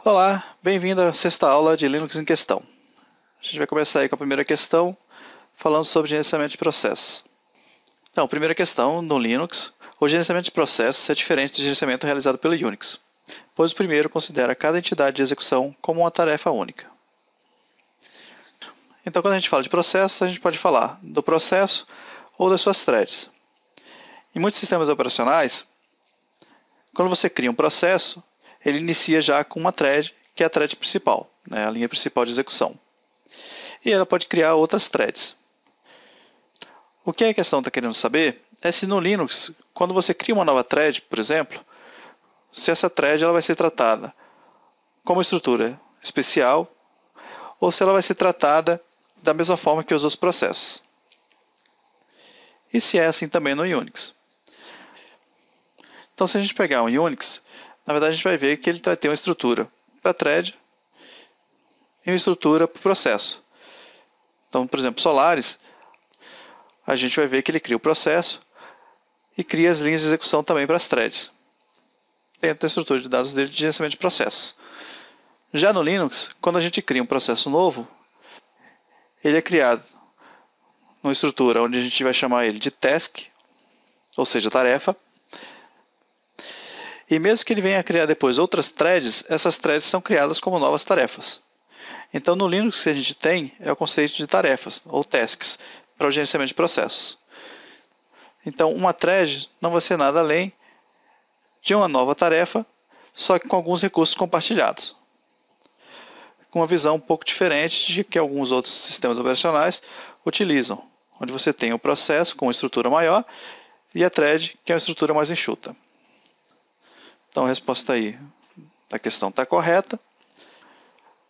Olá, bem-vindo à sexta aula de Linux em Questão. A gente vai começar aí com a primeira questão, falando sobre gerenciamento de processos. Então, primeira questão, no Linux, o gerenciamento de processos é diferente do gerenciamento realizado pelo Unix, pois o primeiro considera cada entidade de execução como uma tarefa única. Então, quando a gente fala de processos, a gente pode falar do processo ou das suas threads. Em muitos sistemas operacionais, quando você cria um processo, ele inicia já com uma thread, que é a thread principal, a linha principal de execução. E ela pode criar outras threads. O que a questão está querendo saber é se no Linux, quando você cria uma nova thread, por exemplo, se essa thread ela vai ser tratada como estrutura especial ou se ela vai ser tratada da mesma forma que os outros processos. E se é assim também no Unix. Então, se a gente pegar um Unix, na verdade a gente vai ver que ele vai ter uma estrutura para thread e uma estrutura para o processo. Então, por exemplo, Solaris, a gente vai ver que ele cria o processo e cria as linhas de execução também para as threads, dentro da estrutura de dados dele de gerenciamento de processos. Já no Linux, quando a gente cria um processo novo, ele é criado numa estrutura onde a gente vai chamar ele de task, ou seja, tarefa. E mesmo que ele venha a criar depois outras threads, essas threads são criadas como novas tarefas. Então, no Linux, o que a gente tem é o conceito de tarefas, ou tasks, para o gerenciamento de processos. Então, uma thread não vai ser nada além de uma nova tarefa, só que com alguns recursos compartilhados. Com uma visão um pouco diferente de que alguns outros sistemas operacionais utilizam, onde você tem o processo com uma estrutura maior e a thread, que é uma estrutura mais enxuta. Então, a resposta aí da questão está correta,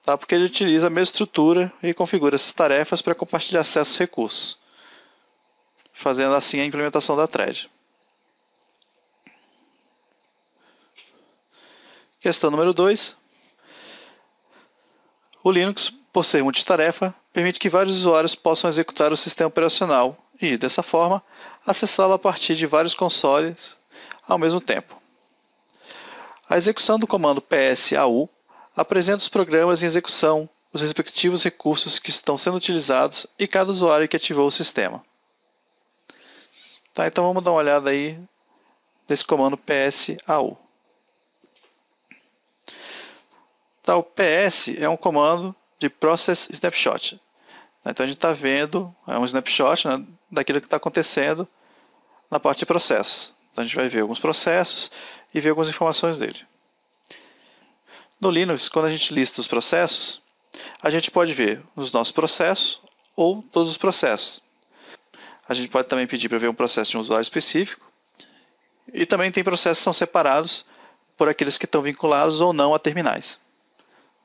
tá? Porque ele utiliza a mesma estrutura e configura essas tarefas para compartilhar acesso aos recursos, fazendo assim a implementação da thread. Questão número 2. O Linux, por ser multitarefa, permite que vários usuários possam executar o sistema operacional e, dessa forma, acessá-lo a partir de vários consoles ao mesmo tempo. A execução do comando PSAU apresenta os programas em execução, os respectivos recursos que estão sendo utilizados e cada usuário que ativou o sistema. Tá, então vamos dar uma olhada aí nesse comando PSAU. Tá, o PS é um comando de Process Snapshot. Então a gente está vendo, é um snapshot daquilo que está acontecendo na parte de processos. Então a gente vai ver alguns processos e ver algumas informações dele. No Linux, quando a gente lista os processos, a gente pode ver os nossos processos ou todos os processos. A gente pode também pedir para ver um processo de um usuário específico. E também tem processos que são separados por aqueles que estão vinculados ou não a terminais.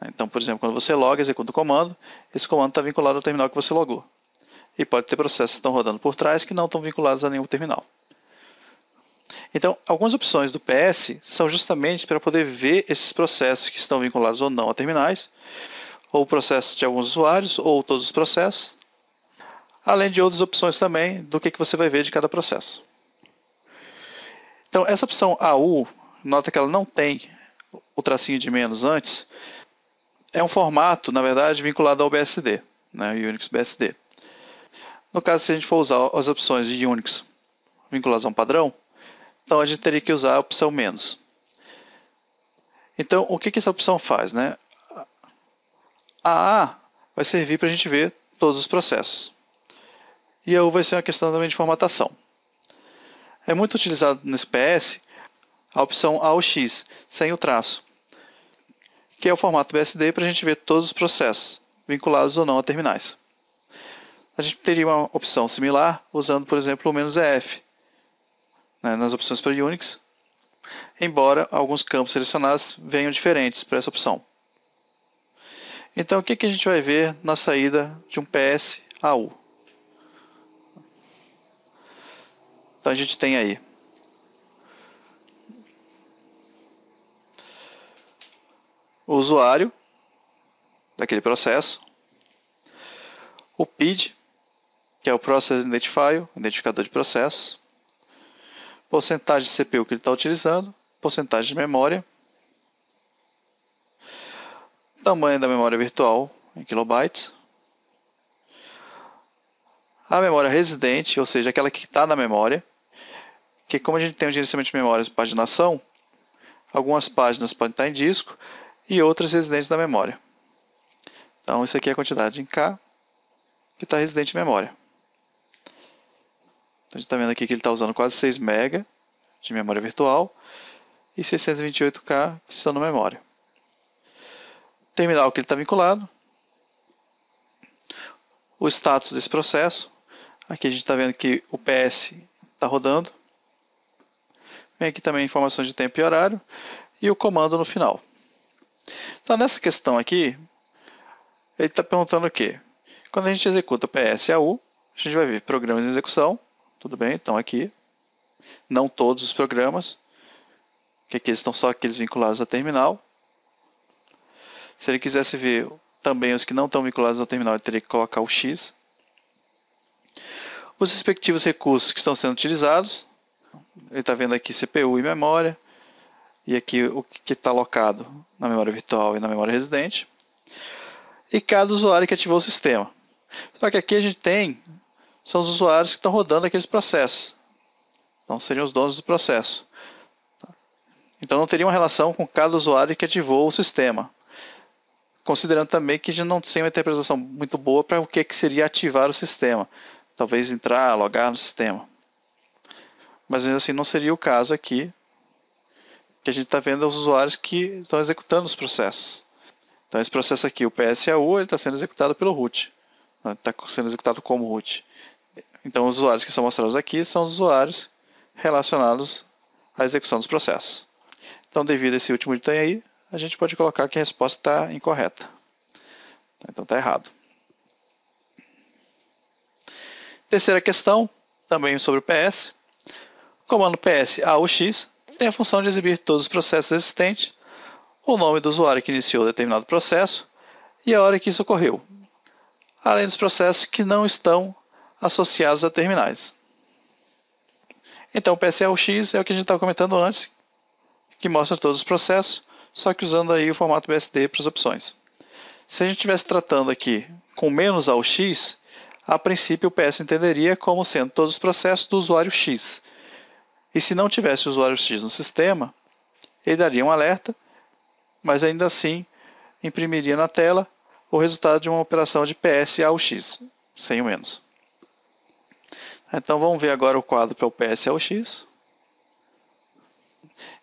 Então, por exemplo, quando você loga, executa o comando, esse comando está vinculado ao terminal que você logou. E pode ter processos que estão rodando por trás que não estão vinculados a nenhum terminal. Então, algumas opções do PS são justamente para poder ver esses processos que estão vinculados ou não a terminais, ou processos de alguns usuários, ou todos os processos, além de outras opções também do que você vai ver de cada processo. Então, essa opção AU, nota que ela não tem o tracinho de menos antes, é um formato, na verdade, vinculado ao BSD, Unix BSD. No caso, se a gente for usar as opções de Unix vinculadas a um padrão, então a gente teria que usar a opção menos. Então, o que essa opção faz? A A vai servir para a gente ver todos os processos. E a U vai ser uma questão também de formatação. É muito utilizado nesse PS a opção AUX, sem o traço, que é o formato BSD para a gente ver todos os processos, vinculados ou não a terminais. A gente teria uma opção similar usando, por exemplo, o "-ef", nas opções para Unix, embora alguns campos selecionados venham diferentes para essa opção. Então, o que a gente vai ver na saída de um PSAU? Então, a gente tem aí o usuário daquele processo, o PID, que é o Process Identifier, identificador de processos, porcentagem de CPU que ele está utilizando, porcentagem de memória, tamanho da memória virtual em kilobytes, a memória residente, ou seja, aquela que está na memória, que como a gente tem o gerenciamento de memórias de paginação, algumas páginas podem estar em disco e outras residentes na memória. Então isso aqui é a quantidade em K que está residente em memória. Então, a gente está vendo aqui que ele está usando quase 6 MB de memória virtual e 628K que estão na memória. Terminal que ele está vinculado, o status desse processo. Aqui a gente está vendo que o PS está rodando. Vem aqui também informações de tempo e horário e o comando no final. Então nessa questão aqui, ele está perguntando o quê? Quando a gente executa PSAU, a gente vai ver programas em execução. Tudo bem, então aqui. Não todos os programas, que aqui estão só aqueles vinculados à terminal. Se ele quisesse ver também os que não estão vinculados ao terminal, ele teria que colocar o X. Os respectivos recursos que estão sendo utilizados. Ele está vendo aqui CPU e memória. E aqui o que está alocado na memória virtual e na memória residente. E cada usuário que ativou o sistema. Só que aqui a gente tem, são os usuários que estão rodando aqueles processos. Então seriam os donos do processo. Então não teria uma relação com cada usuário que ativou o sistema. Considerando também que a gente não tem uma interpretação muito boa para o que seria ativar o sistema. Talvez entrar, logar no sistema. Mas assim não seria o caso aqui. Que a gente está vendo os usuários que estão executando os processos. Então esse processo aqui, o PSAU, ele está sendo executado pelo root. Está sendo executado como root. Então os usuários que são mostrados aqui são os usuários relacionados à execução dos processos. Então devido a esse último item aí, a gente pode colocar que a resposta está incorreta. Então está errado. Terceira questão, também sobre o PS. O comando PSAUX tem a função de exibir todos os processos existentes, o nome do usuário que iniciou determinado processo e a hora que isso ocorreu, além dos processos que não estão associados a terminais. Então o PSAUX é o que a gente estava comentando antes, que mostra todos os processos, só que usando aí o formato BSD para as opções. Se a gente estivesse tratando aqui com menos AUX, a princípio o PS entenderia como sendo todos os processos do usuário X. E se não tivesse o usuário X no sistema, ele daria um alerta, mas ainda assim imprimiria na tela o resultado de uma operação de PSAUX, sem o menos. Então vamos ver agora o quadro para o PSAUX.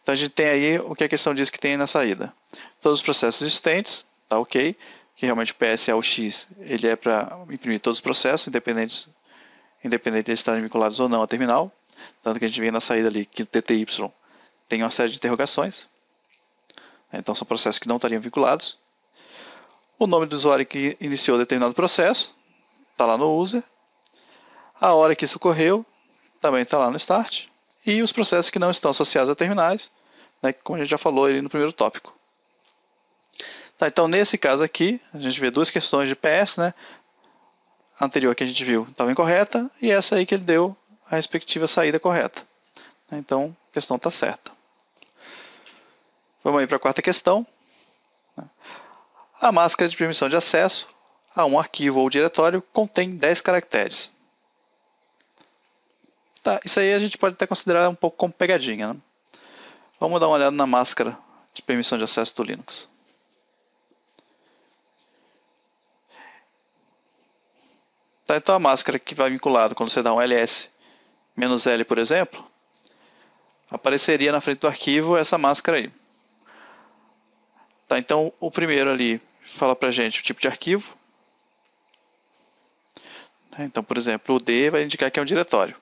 Então a gente tem aí o que a questão diz que tem na saída. Todos os processos existentes, tá ok, que realmente o PSAUX ele é para imprimir todos os processos, independente de estarem vinculados ou não à terminal. Tanto que a gente vê na saída ali que o TTY tem uma série de interrogações. Então são processos que não estariam vinculados. O nome do usuário que iniciou determinado processo está lá no user. A hora que isso ocorreu também está lá no start. E os processos que não estão associados a terminais, né, como a gente já falou ali no primeiro tópico. Tá, então nesse caso aqui, a gente vê duas questões de PS, né? A anterior que a gente viu estava incorreta e essa aí que ele deu a respectiva saída correta. Então a questão está certa. Vamos aí para a quarta questão. A máscara de permissão de acesso a um arquivo ou diretório contém 10 caracteres. Tá, isso aí a gente pode até considerar um pouco como pegadinha, né? Vamos dar uma olhada na máscara de permissão de acesso do Linux. Tá, então a máscara que vai vinculado quando você dá um ls-l, por exemplo, apareceria na frente do arquivo essa máscara aí. Tá, então o primeiro ali fala pra gente o tipo de arquivo. Então, por exemplo, o D vai indicar que é um diretório.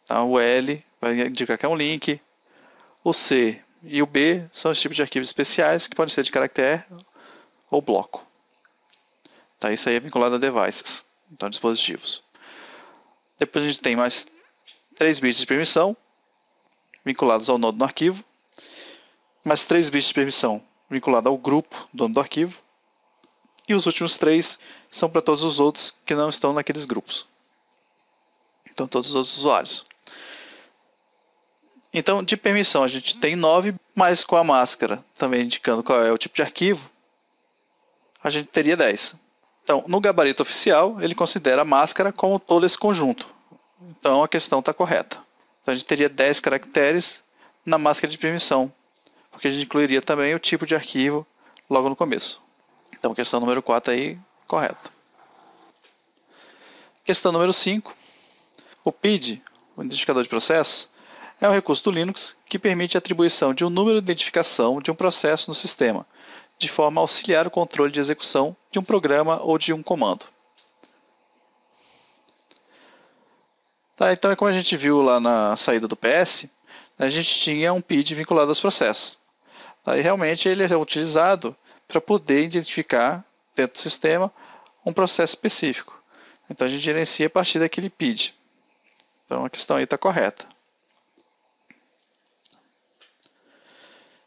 Tá, o L vai indicar que é um link. O C e o B são os tipos de arquivos especiais que podem ser de caractere ou bloco. Tá, isso aí é vinculado a devices, então dispositivos. Depois a gente tem mais 3 bits de permissão vinculados ao nodo no arquivo. Mais 3 bits de permissão vinculados ao grupo dono do arquivo. E os últimos 3 são para todos os outros que não estão naqueles grupos. Então todos os outros usuários. Então de permissão a gente tem 9, mas com a máscara também indicando qual é o tipo de arquivo, a gente teria 10. Então, no gabarito oficial, ele considera a máscara como todo esse conjunto. Então, a questão está correta. Então, a gente teria 10 caracteres na máscara de permissão, porque a gente incluiria também o tipo de arquivo logo no começo. Então, questão número 4 aí, correta. Questão número 5. O PID, o identificador de processo, é um recurso do Linux que permite a atribuição de um número de identificação de um processo no sistema, de forma a auxiliar o controle de execução de um programa ou de um comando. Tá, então, como a gente viu lá na saída do PS, a gente tinha um PID vinculado aos processos. Tá, e realmente ele é utilizado para poder identificar dentro do sistema um processo específico. Então a gente gerencia a partir daquele PID. Então a questão aí está correta.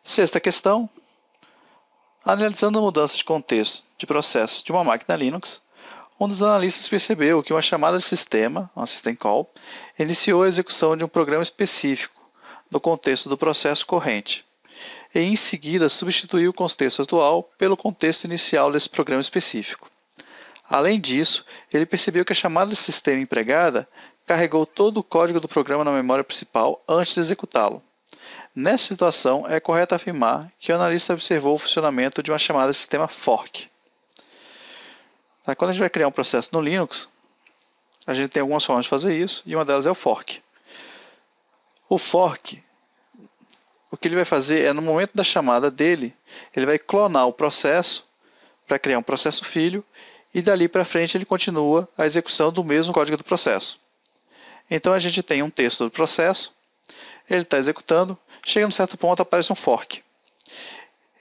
Sexta questão. Analisando a mudança de contexto de processo de uma máquina Linux, um dos analistas percebeu que uma chamada de sistema, uma system call, iniciou a execução de um programa específico no contexto do processo corrente, e em seguida substituiu o contexto atual pelo contexto inicial desse programa específico. Além disso, ele percebeu que a chamada de sistema empregada carregou todo o código do programa na memória principal antes de executá-lo. Nessa situação, é correto afirmar que o analista observou o funcionamento de uma chamada de sistema fork. Tá? Quando a gente vai criar um processo no Linux, a gente tem algumas formas de fazer isso, e uma delas é o fork. O fork, o que ele vai fazer é, no momento da chamada dele, ele vai clonar o processo para criar um processo filho, e dali para frente ele continua a execução do mesmo código do processo. Então a gente tem um texto do processo, ele está executando, chega num certo ponto, aparece um fork.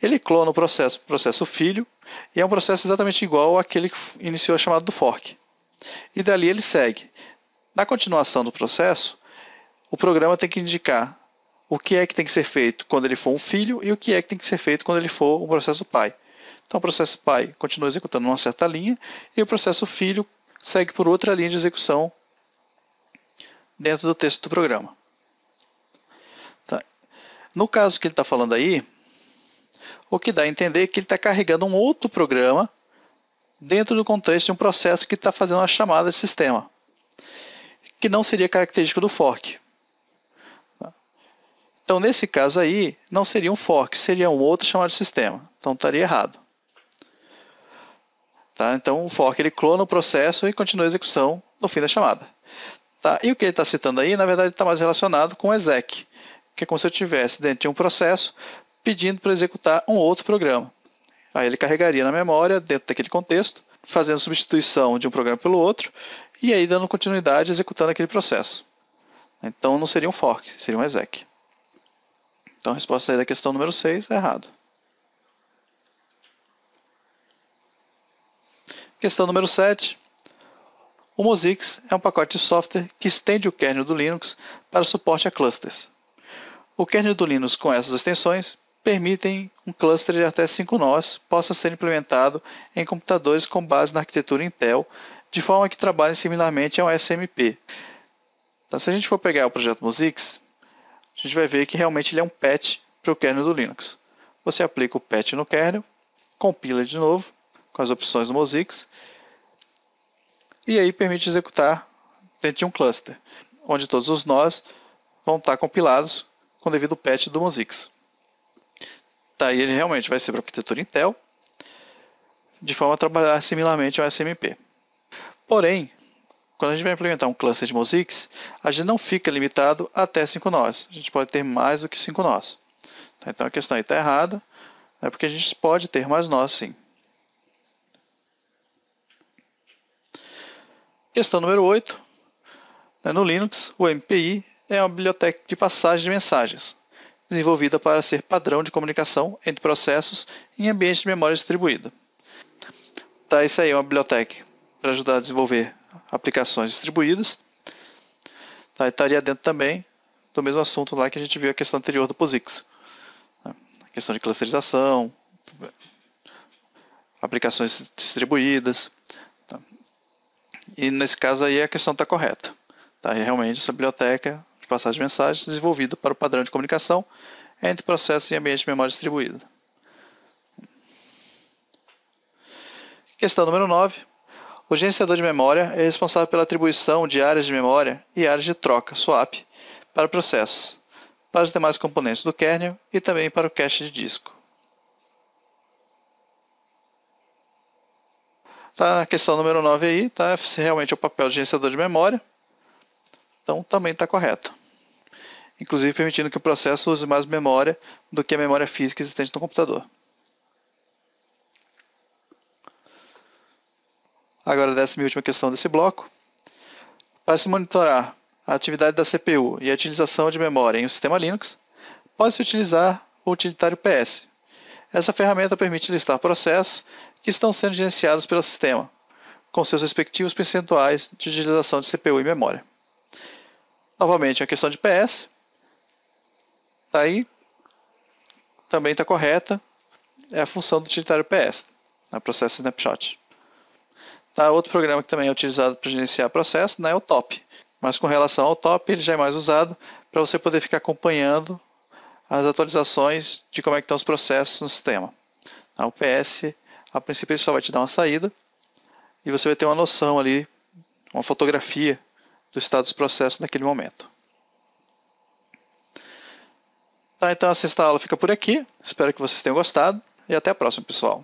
Ele clona o processo filho, e é um processo exatamente igual àquele que iniciou a chamada do fork. E dali ele segue. Na continuação do processo, o programa tem que indicar o que é que tem que ser feito quando ele for um filho e o que é que tem que ser feito quando ele for um processo pai. Então o processo pai continua executando uma certa linha e o processo filho segue por outra linha de execução dentro do texto do programa. Tá. No caso que ele está falando aí, o que dá a entender é que ele está carregando um outro programa dentro do contexto de um processo que está fazendo uma chamada de sistema, que não seria característico do fork. Então, nesse caso aí, não seria um fork, seria um outro chamado de sistema. Então, estaria errado. Tá? Então, o fork ele clona o processo e continua a execução no fim da chamada. Tá? E o que ele está citando aí, na verdade, está mais relacionado com o exec, que é como se eu estivesse dentro de um processo pedindo para executar um outro programa. Aí ele carregaria na memória, dentro daquele contexto, fazendo substituição de um programa pelo outro, e aí dando continuidade executando aquele processo. Então não seria um fork, seria um exec. Então a resposta aí da questão número 6 é errado. Questão número 7. O Mosix é um pacote de software que estende o kernel do Linux para o suporte a clusters. O kernel do Linux com essas extensões permitem um cluster de até 5 nós possa ser implementado em computadores com base na arquitetura Intel, de forma que trabalhem similarmente a um SMP. Então, se a gente for pegar o projeto Mosix, a gente vai ver que realmente ele é um patch para o kernel do Linux. Você aplica o patch no kernel, compila de novo com as opções do Mosix, e aí permite executar dentro de um cluster, onde todos os nós vão estar compilados com o devido patch do Mosix. Daí ele realmente vai ser para a arquitetura Intel, de forma a trabalhar similarmente ao SMP. Porém, quando a gente vai implementar um cluster de Mosix, a gente não fica limitado até 5 nós. A gente pode ter mais do que 5 nós. Então a questão aí está errada, porque a gente pode ter mais nós sim. Questão número 8. No Linux, o MPI é uma biblioteca de passagem de mensagens, desenvolvida para ser padrão de comunicação entre processos em ambiente de memória distribuída. Tá, isso aí é uma biblioteca para ajudar a desenvolver aplicações distribuídas. Tá, e estaria dentro também do mesmo assunto lá que a gente viu a questão anterior do POSIX. A questão de clusterização, aplicações distribuídas. Tá. E nesse caso aí a questão está correta. Tá, e realmente essa biblioteca de passagem de mensagens desenvolvida para o padrão de comunicação entre processos e ambiente de memória distribuída. Questão número 9. O gerenciador de memória é responsável pela atribuição de áreas de memória e áreas de troca, swap, para processos, para os demais componentes do kernel e também para o cache de disco. Tá, a questão número 9 aí, tá, se realmente é o papel de gerenciador de memória, então também está correto. Inclusive permitindo que o processo use mais memória do que a memória física existente no computador. Agora a 10ª questão desse bloco. Para se monitorar a atividade da CPU e a utilização de memória em um sistema Linux, pode-se utilizar o utilitário PS. Essa ferramenta permite listar processos que estão sendo gerenciados pelo sistema, com seus respectivos percentuais de utilização de CPU e memória. Novamente, a questão de PS. Tá aí, também está correta, é a função do utilitário PS, o processo snapshot. Tá, outro programa que também é utilizado para gerenciar processo, né, é o top. Mas com relação ao top, ele já é mais usado para você poder ficar acompanhando as atualizações de como é que estão os processos no sistema. Tá, o PS, a princípio, ele só vai te dar uma saída e você vai ter uma noção ali, uma fotografia do estado dos processos naquele momento. Tá, então a sexta aula fica por aqui. Espero que vocês tenham gostado e até a próxima, pessoal.